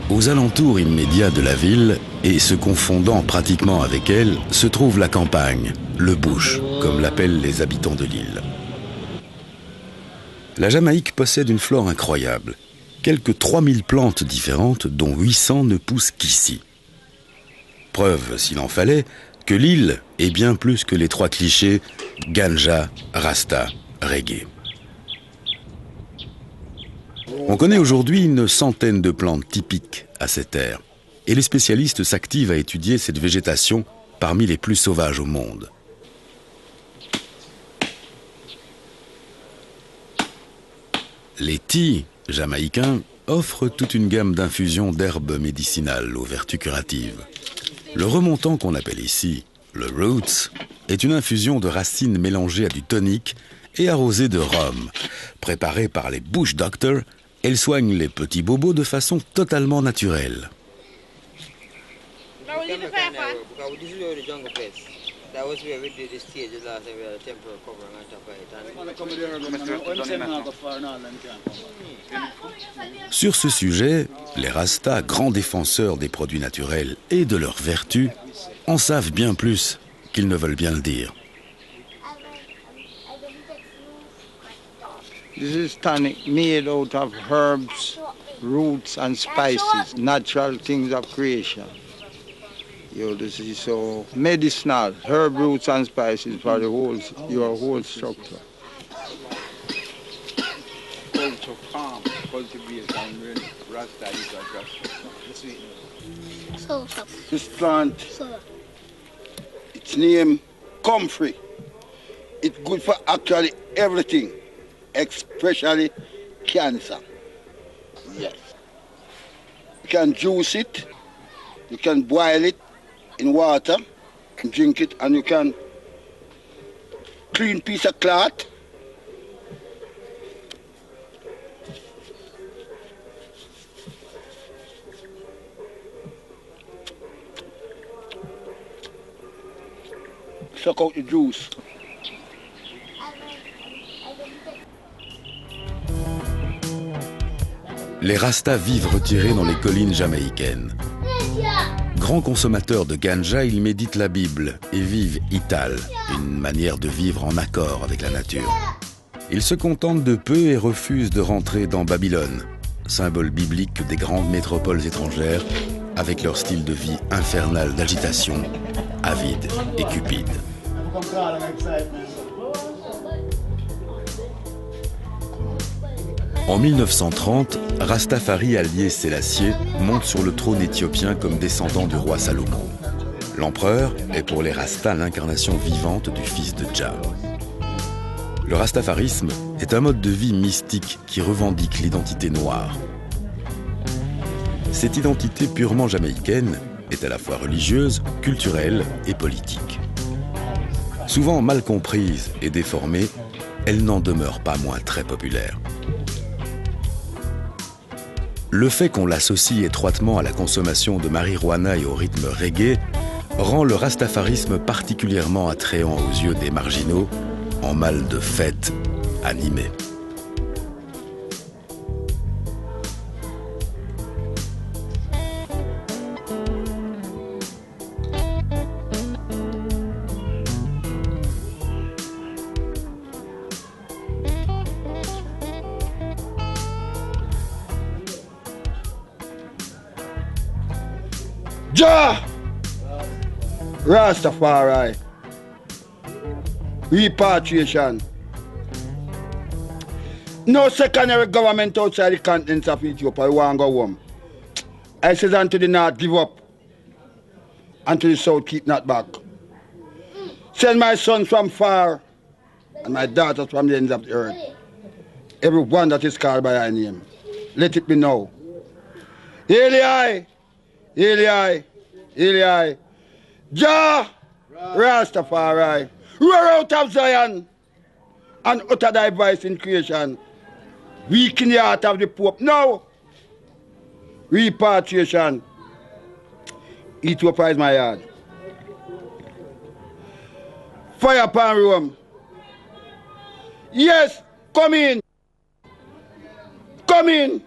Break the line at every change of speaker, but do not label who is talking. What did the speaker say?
Aux alentours immédiats de la ville, et se confondant pratiquement avec elle, se trouve la campagne, le bush, comme l'appellent les habitants de l'île. La Jamaïque possède une flore incroyable. Quelques 3000 plantes différentes, dont 800 ne poussent qu'ici. Preuve, s'il en fallait, que l'île est bien plus que les 3 clichés ganja, rasta, reggae. On connaît aujourd'hui une centaine de plantes typiques à cette terre, et les spécialistes s'activent à étudier cette végétation parmi les plus sauvages au monde. Les tea jamaïcains offrent toute une gamme d'infusions d'herbes médicinales aux vertus curatives. Le remontant qu'on appelle ici le roots est une infusion de racines mélangées à du tonic et arrosée de rhum. Préparée par les bush doctors, elle soigne les petits bobos de façon totalement naturelle. Sur ce sujet, les Rastas, grands défenseurs des produits naturels et de leurs vertus, en savent bien plus qu'ils ne veulent bien le dire.
This is tonic made out of herbs, roots and spices, natural things of creation. This is so medicinal, herb, roots and spices for your whole structure. Culture, farm, cultivation, Rasta is a Rasta. This plant, its name, comfrey. It's good for actually everything, especially cancer. Yes. You can juice it, you can boil it in water, and drink it, and you can clean piece of cloth. Suck out the juice.
Les Rastas vivent retirés dans les collines jamaïcaines. Grands consommateurs de ganja, ils méditent la Bible et vivent ital, une manière de vivre en accord avec la nature. Ils se contentent de peu et refusent de rentrer dans Babylone, symbole biblique des grandes métropoles étrangères, avec leur style de vie infernal d'agitation, avide et cupide. En 1930, Rastafari Haïlé Sélassié monte sur le trône éthiopien comme descendant du roi Salomon. L'empereur est pour les Rastas l'incarnation vivante du fils de Jah. Le rastafarisme est un mode de vie mystique qui revendique l'identité noire. Cette identité purement jamaïcaine est à la fois religieuse, culturelle et politique. Souvent mal comprise et déformée, elle n'en demeure pas moins très populaire. Le fait qu'on l'associe étroitement à la consommation de marijuana et au rythme reggae rend le rastafarisme particulièrement attrayant aux yeux des marginaux en mal de fête animée.
Jah! Rastafari. Repatriation. No secondary government outside the continents of Ethiopia want to go home. I says unto the north, give up. And to the south, keep not back. Send my sons from far and my daughters from the ends of the earth. Every one that is called by thy name. Let it be now. Eli! Eli, Eli, Jah, Rastafari, roar out of Zion and utter thy voice in creation. Weaken the heart of the Pope. Now, repatriation. Ethiopia is my yard. Fire upon Rome. Yes, come in. Come in.